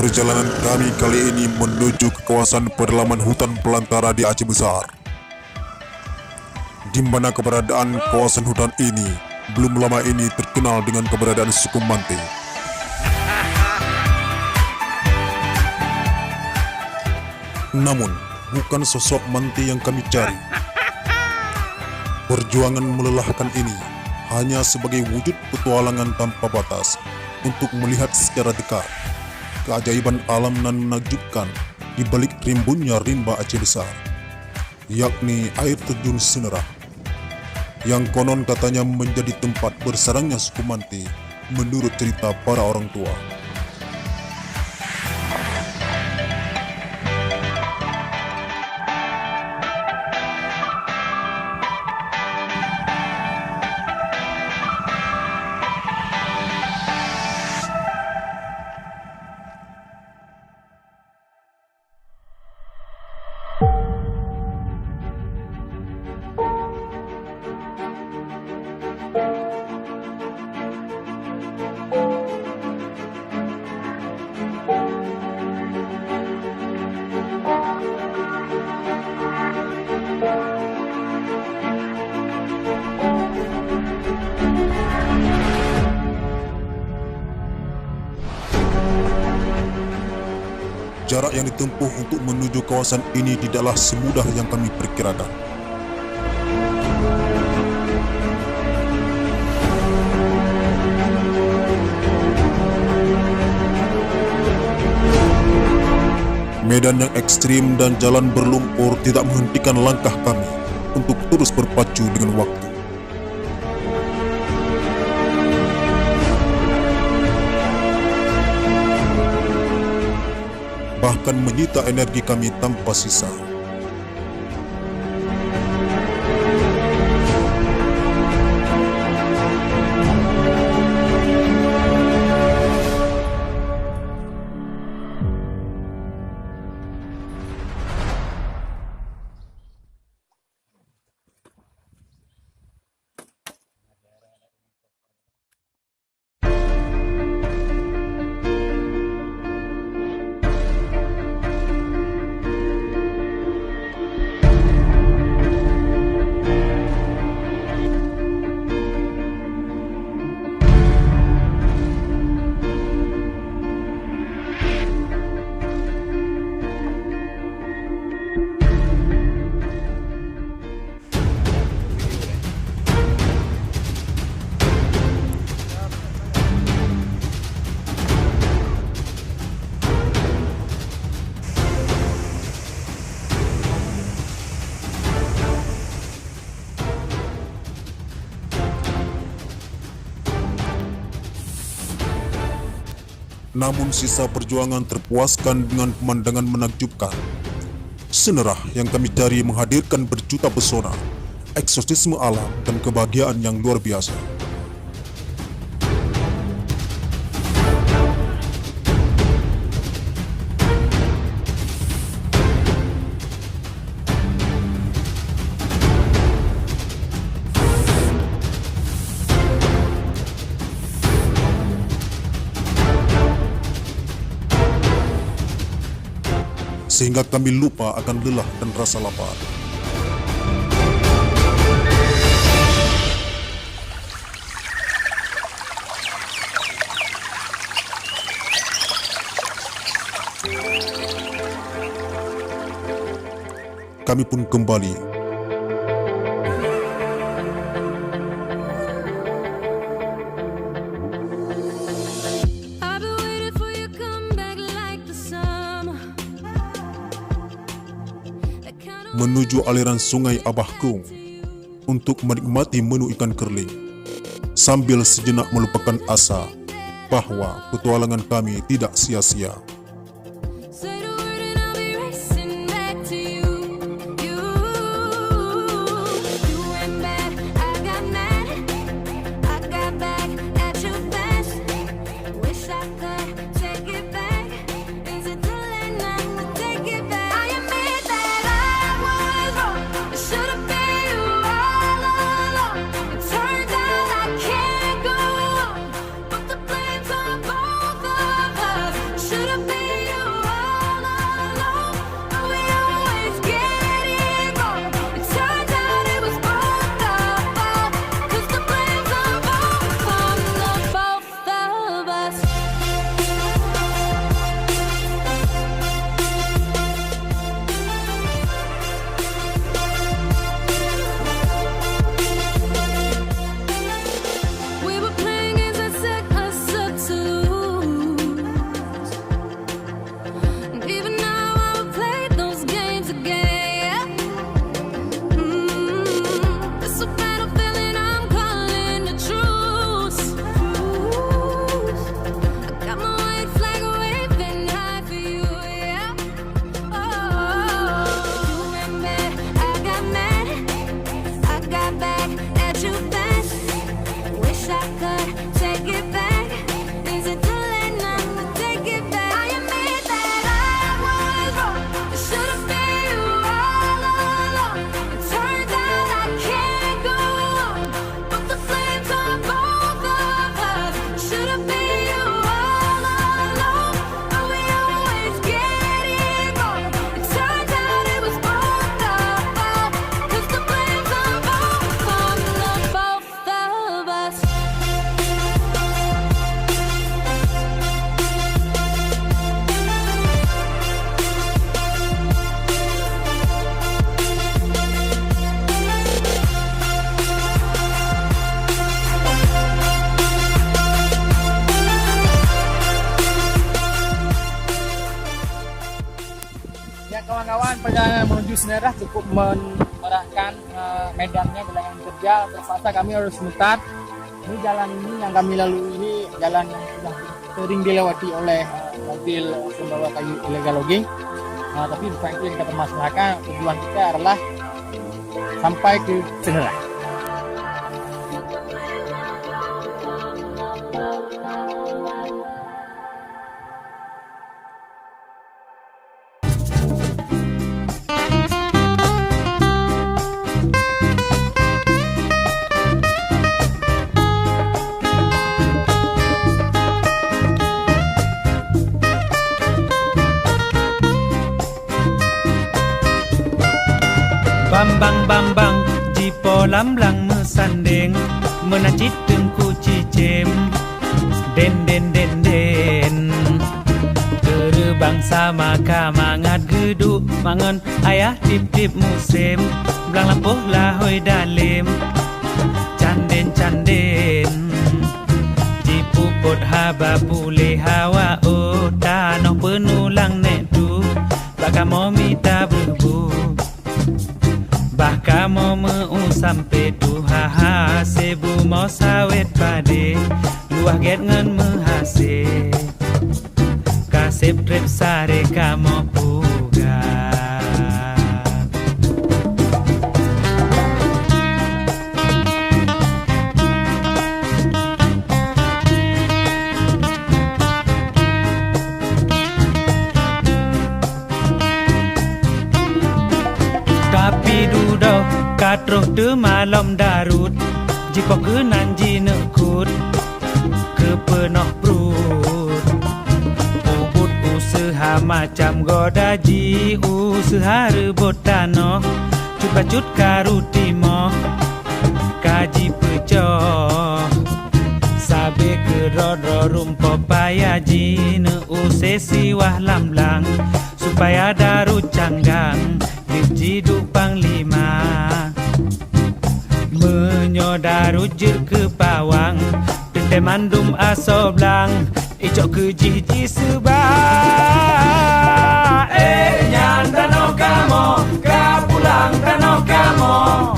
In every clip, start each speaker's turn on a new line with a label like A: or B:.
A: Perjalanan kami kali ini menuju ke kawasan pedalaman hutan belantara di Aceh Besar, di mana keberadaan kawasan hutan ini belum lama ini terkenal dengan keberadaan suku Mante. Namun, bukan sosok Mante yang kami cari. Perjuangan melelahkan ini hanya sebagai wujud petualangan tanpa batas untuk melihat secara dekat keajaiban alam nan menakjubkan di balik rimbunnya rimba Aceh Besar, yakni air terjun Senerah, yang konon katanya menjadi tempat bersarangnya suku Mante menurut cerita para orang tua. Jarak yang ditempuh untuk menuju kawasan ini tidaklah semudah yang kami perkirakan. Medan yang ekstrim dan jalan berlumpur tidak menghentikan langkah kami untuk terus berpacu dengan waktu. Bahkan menyita energi kami tanpa sisa. Namun sisa perjuangan terpuaskan dengan pemandangan menakjubkan. Senerah yang kami cari menghadirkan berjuta pesona, eksotisme alam dan kebahagiaan yang luar biasa. Sehingga kami lupa akan lelah dan rasa lapar. Kami pun kembali. Menuju aliran sungai Abah Kung untuk menikmati menu ikan kerling, sambil sejenak melupakan asa bahwa petualangan kami tidak sia-sia.
B: menuju Senerah cukup memerahkan medannya, gelangan kerja. Terpaksa kami harus mutar. Ini jalan ini yang kami lalui ini jalan yang sudah sering dilewati oleh mobil pembawa kayu illegal logging. Tapi bukan itu yang kita permasalahkan. Tujuan kita adalah sampai ke Senerah.
C: Bambang jipo lamblang mesandeng menacit tengku cicem den Tere bangsa maka mangat geduk mangan ayah tip musim belang lampuh lahoi dalim canden jipuput haba pulih hawa tanoh penulang nek tu baka mau mita berbu Bahkan mau sampai tu haha sebu mau sawet pade luah get ngan mehase kasep trep sare kamo puga tapi dudau katroh de malam darut jika ke nanji nekut ke penoh perut ubut usaha macam godaji usaha rebut tanoh cut karutimo kaji pecoh sabe ke rodro rumpo payaji ne usesi wah lamblang supaya darut canggang Jidu panglima menyodar ujir ke pawang tente mandum asoblang icok ke jiji sebah nyan danau kamo kapulang danau kamo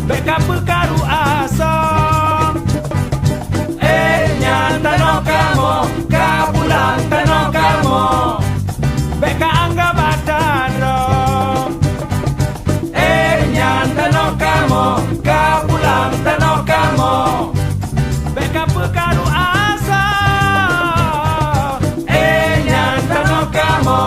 C: beka pekaru asom nyan danau kamo kapulang danau kamo beka angga bataro kapulang tanah kamo beka pekaru asa nyan tanah kamo